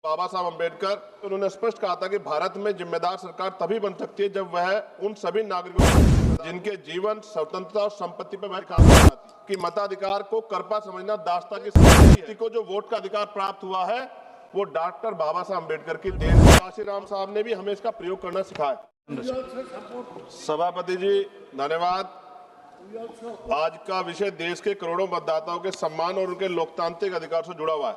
बाबा साहब अम्बेडकर उन्होंने स्पष्ट कहा था कि भारत में जिम्मेदार सरकार तभी बन सकती है जब वह उन सभी नागरिकों जिनके जीवन, स्वतंत्रता और संपत्ति पर वह कानून बनाती कि मताधिकार को करपा समझना दास्ता की संपत्ति को जो वोट का अधिकार प्राप्त हुआ है वो डॉक्टर बाबा साहब अम्बेडकर की देन। काशीराम साहब ने भी हमें इसका प्रयोग करना सिखाया। सभापति जी धन्यवाद। आज का विषय देश के करोड़ों मतदाताओं के सम्मान और उनके लोकतांत्रिक अधिकार से जुड़ा हुआ है।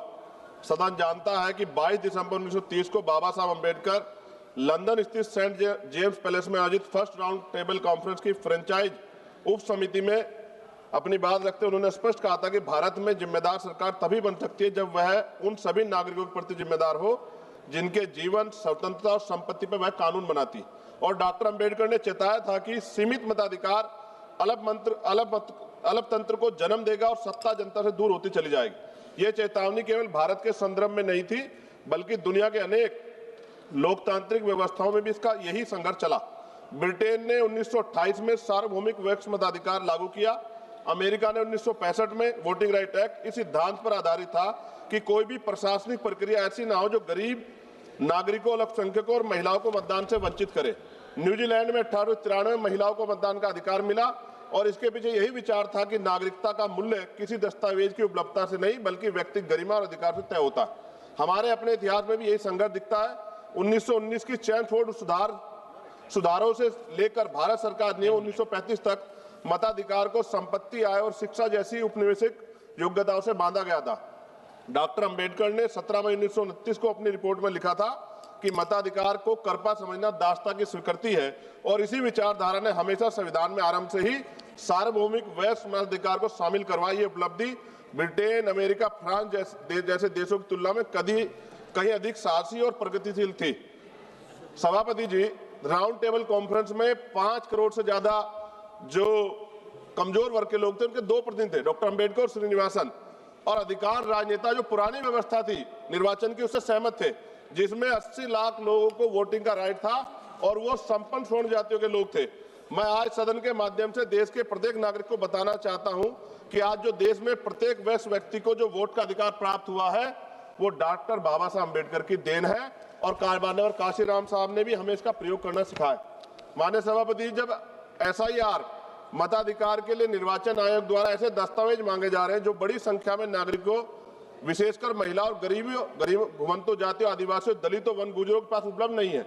सदन जानता है कि 22 दिसंबर 1930 को बाबा साहब अम्बेडकर लंदन स्थित सेंट जेम्स पैलेस में आयोजित फर्स्ट राउंड टेबल कॉन्फ्रेंस की फ्रेंचाइज उप समिति में अपनी बात रखते हुए उन्होंने स्पष्ट कहा था कि भारत में जिम्मेदार सरकार तभी बन सकती है जब वह उन सभी नागरिकों के प्रति जिम्मेदार हो जिनके जीवन, स्वतंत्रता और संपत्ति पर वह कानून बनाती। और डॉक्टर अम्बेडकर ने चेताया था कि सीमित मताधिकार अलग तंत्र को जन्म देगा और सत्ता जनता से दूर होती चली जाएगी। ये चेतावनी केवल भारत के संदर्भ में नहीं थी बल्कि दुनिया के अनेक लोकतांत्रिक व्यवस्थाओं में भी इसका यही संघर्ष चला। ब्रिटेन ने 1928 में सार्वभौमिक वयस्क मताधिकार लागू किया। अमेरिका ने 1965 में वोटिंग राइट एक्ट इस सिद्धांत पर आधारित था कि कोई भी प्रशासनिक प्रक्रिया ऐसी ना हो जो गरीब नागरिकों, अल्पसंख्यकों और महिलाओं को मतदान से वंचित करे। न्यूजीलैंड में 1893 में महिलाओं को मतदान का अधिकार मिला और इसके पीछे यही विचार था कि नागरिकता का मूल्य किसी दस्तावेज की उपलब्धता से नहीं बल्कि व्यक्तिगत गरिमा और अधिकार से तय होता है। हमारे अपने इतिहास में भी यही संघर्ष दिखता है। 1919 की चैम्सफोर्ड सुधारों से लेकर भारत सरकार ने 1935 तक मताधिकार को संपत्ति, आय और शिक्षा जैसी उपनिवेशिक योग्यताओं से बांधा गया था। डॉक्टर अम्बेडकर ने 17 मई 1929 को अपनी रिपोर्ट में लिखा था कि मताधिकार को करपा समझना दास्ता की स्वीकृति है और इसी विचारधारा ने हमेशा संविधान में आरंभ से ही सार्वभौमिक वयस्क मताधिकार को शामिल करवाई। ये उपलब्धि ब्रिटेन, अमेरिका, फ्रांस जैसे देशों की तुलना में कहीं अधिक साहसी और प्रगतिशील थी। सभापति जी, राउंड टेबल कॉन्फ्रेंस में 5 करोड़ से ज्यादा जो कमजोर वर्ग के लोग थे उनके 2 प्रतिनिधि थे, डॉक्टर अम्बेडकर और श्रीनिवासन, और अधिकांश राजनेता जो पुरानी व्यवस्था थी निर्वाचन की उससे सहमत थे, जिसमें 80 लाख लोगों को वोटिंग का राइट था और वो संपन्न स्वर्ण जातियों के लोग थे। मैं आज सदन के माध्यम से देश के प्रत्येक नागरिक को बताना चाहता हूं कि आज जो देश में प्रत्येक वयस्क व्यक्ति को जो वोट का अधिकार प्राप्त हुआ है वो डॉक्टर बाबा साहब अम्बेडकर की देन है और माननीय काशीराम साहब ने भी हमें इसका प्रयोग करना सिखाया। माननीय सभापति, जब SIR मताधिकार के लिए निर्वाचन आयोग द्वारा ऐसे दस्तावेज मांगे जा रहे हैं जो बड़ी संख्या में नागरिकों, विशेषकर महिला और गरीब भूमंतो जातियों, आदिवासियों, दलितों, वन गुजरों के पास उपलब्ध नहीं है।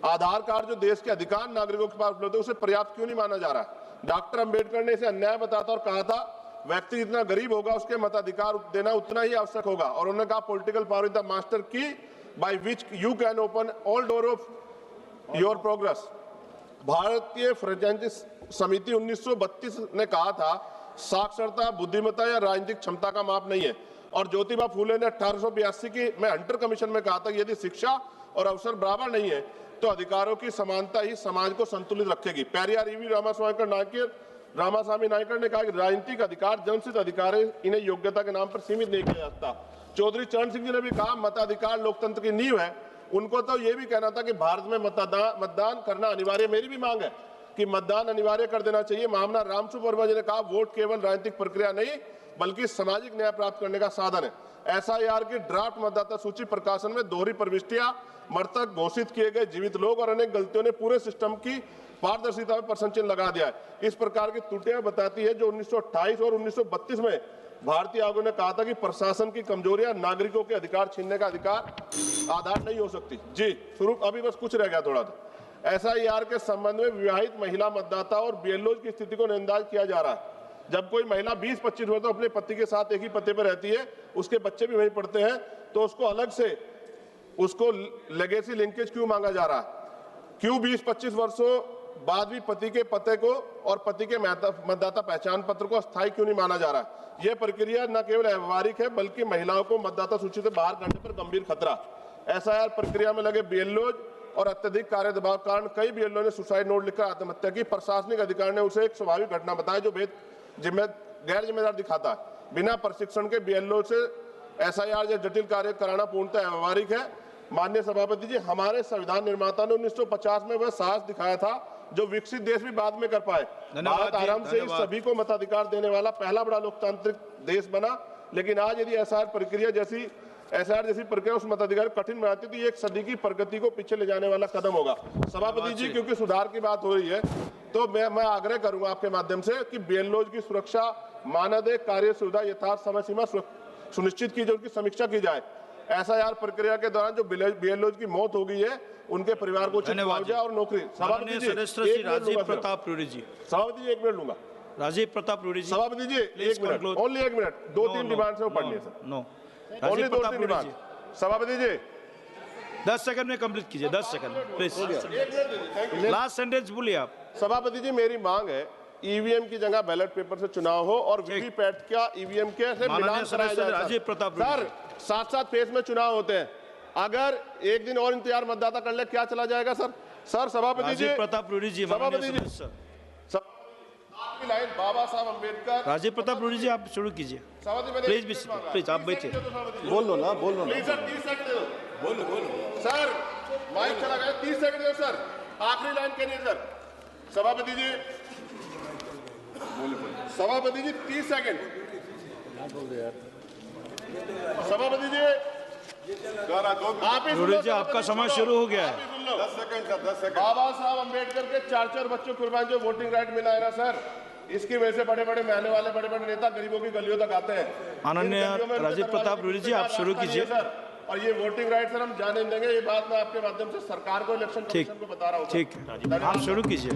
आधार कार्ड जो देश के अधिकांश नागरिकों के पास उपलब्ध है उसे पर्याप्त क्यों नहीं माना जा रहा है? डॉक्टर अम्बेडकर ने इसे अन्याय बताता और कहा था व्यक्ति जितना गरीब होगा उसके मताधिकार देना उतना ही आवश्यक होगा। और उन्होंने कहा political power is the master key by which you can open all door of your progress. भारतीय फ्रेंचाइजी समिति 1932 ने कहा था साक्षरता, बुद्धिमत्ता या राजनीतिक क्षमता का माप नहीं है। और ज्योतिबा फूले ने 1882 में हंटर कमीशन में कहा था यदि शिक्षा और अवसर बराबर नहीं है तो अधिकारों की समानता ही समाज को संतुलित रखेगी। पेरियार ईवी रामास्वामी नायकर ने कहा कि राजनीतिक अधिकार जन्मसिद्ध अधिकार है, इन्हें योग्यता के नाम पर सीमित नहीं किया जा सकता। चौधरी चरण सिंह जी ने भी कहा मताधिकार लोकतंत्र की नींव है। उनको तो ये भी कहना था कि भारत में मतदान करना अनिवार्य। मेरी भी मांग है कि मतदान अनिवार्य कर देना चाहिए। महामना रामसुब्रमण्यम वर्मा जी ने कहा वोट केवल राजनीतिक प्रक्रिया नहीं बल्कि सामाजिक न्याय प्राप्त करने का साधन है। SIR की ड्राफ्ट मतदाता सूची प्रकाशन में दोहरी प्रविष्टियां, मृतक घोषित किए गए जीवित लोग और अनेक गलतियों ने पूरे सिस्टम की पारदर्शिता में प्रश्न चिन्ह लगा दिया है। इस प्रकार की त्रुटियां बताती है जो 1928 और 1932 में भारतीय आयोग ने कहा था कि प्रशासन की कमजोरियां नागरिकों के अधिकार छीनने का आधार नहीं हो सकती। जी स्वरूप अभी बस कुछ रह गया थोड़ा सा। SIR के संबंध में विवाहित महिला मतदाता और BLO की स्थिति को नजरअंदाज किया जा रहा है। जब कोई महिला 20-25 वर्ष अपने पति के साथ एक ही पते पर रहती है, उसके बच्चे भी वहीं पढ़ते हैं, तो उसको अलग से उसको लेगेसी लिंकेज क्यों मांगा जा रहा है? क्यों 20-25 वर्षों बाद भी पति के पते को और पति के मतदाता पहचान पत्र को अस्थायी क्यों नहीं माना जा रहा है? यह प्रक्रिया न केवल व्यवहारिक है बल्कि महिलाओं को मतदाता सूची से बाहर करने पर गंभीर खतरा। SIR प्रक्रिया में लगे BLO और अत्यधिक कार्य दबाव के कारण कई BLO ने सुसाइड नोट लिखकर आत्महत्या की। प्रशासनिक अधिकारी ने उसे एक स्वाभाविक घटना बताया जो गैर जिम्मेदार दिखाता है। बिना प्रशिक्षण के BLO से SIR या जटिल कार्य कराना पूर्णतः व्यवहारिक है। माननीय सभापति जी, हमारे संविधान निर्माता ने 1950 में वह साहस दिखाया था जो विकसित देश भी बाद में कर पाए। भारत आराम से सभी को मताधिकार देने वाला पहला बड़ा लोकतांत्रिक देश बना। लेकिन आज यदि SIR प्रक्रिया जैसी एसआईआर जैसी प्रक्रिया उस मताधिकार को कठिन बनाती है, तो ये एक सदी की प्रगति को पीछे ले जाने वाला कदम होगा। सभापति जी, क्योंकि सुधार की बात हो रही है, तो मैं आग्रह करूंगा आपके माध्यम से कि बीएलओ की सुरक्षा, मानदेय, कार्य सुविधा, यथार्थ समय सीमा सुनिश्चित की जाए, उनकी समीक्षा की जाए। एसआईआर प्रक्रिया के दौरान जो बीएलओ की मौत हो गई है, उनके परिवार को मुआवजा और नौकरी। सभापति जी, राजीव प्रताप रूडी जी। सभापति जी, 1 मिनट लूंगा। राजीव प्रताप रूडी जी। सभापति ji, 1 minute, only 1 minute. 2-3 demand से वो पढ़नी है sir. No, only Rajiv Pratap 2-3 Rudy demand. जी। सभापति जी, 10 सेकंड में कंप्लीट कीजिए, 10 सेकंड प्लीज। लास्ट सेंटेंस बोलिए आप। सभापति जी, मेरी मांग है ईवीएम की जगह बैलेट पेपर से चुनाव हो और वीवीपैट का ईवीएम के से मिलान कराया जाए। राजीव प्रताप सर, साथ-साथ फेज में चुनाव होते हैं, अगर एक दिन और इंतजार मतदाता कर ले, क्या चला जाएगा सर? सर, सभापति जी, राजीव प्रताप रूडी जी, सभापति जी, लाइन बाबा साहब अम्बेडकर। राजीव प्रताप रूडी जी, आप शुरू कीजिए प्लीज, प्लीज आप बैठिए। बोल लो ना, बोल लो ना। प्लीज सर, 30 सेकंड दे दो। बोलो सर, माइक चला गया, 30 सेकंड दो सर, आखिरी लाइन करिए सर। सभापति जी, सभापति जी, 30 सेकंड। सभापति जी, आप ही रूडी जी, आपका समय शुरू हो गया है। 10 सेकंड सर, 10 सेकंड। बाबा साहब अम्बेडकर के 4 बच्चों को कुर्बान जो वोटिंग राइट मिला है ना सर, इसकी वजह से बड़े-बड़े महल वाले बड़े-बड़े नेता गरीबों की गलियों तक आते हैं। माननीय राजीव प्रताप रूडी जी, आप शुरू कीजिए सर। और ये वोटिंग राइट सर हम जाने नहीं देंगे, ये बात मैं आपके माध्यम से सरकार को, इलेक्शन कमीशन को बता रहा हूँ। ठीक है, आप शुरू कीजिए।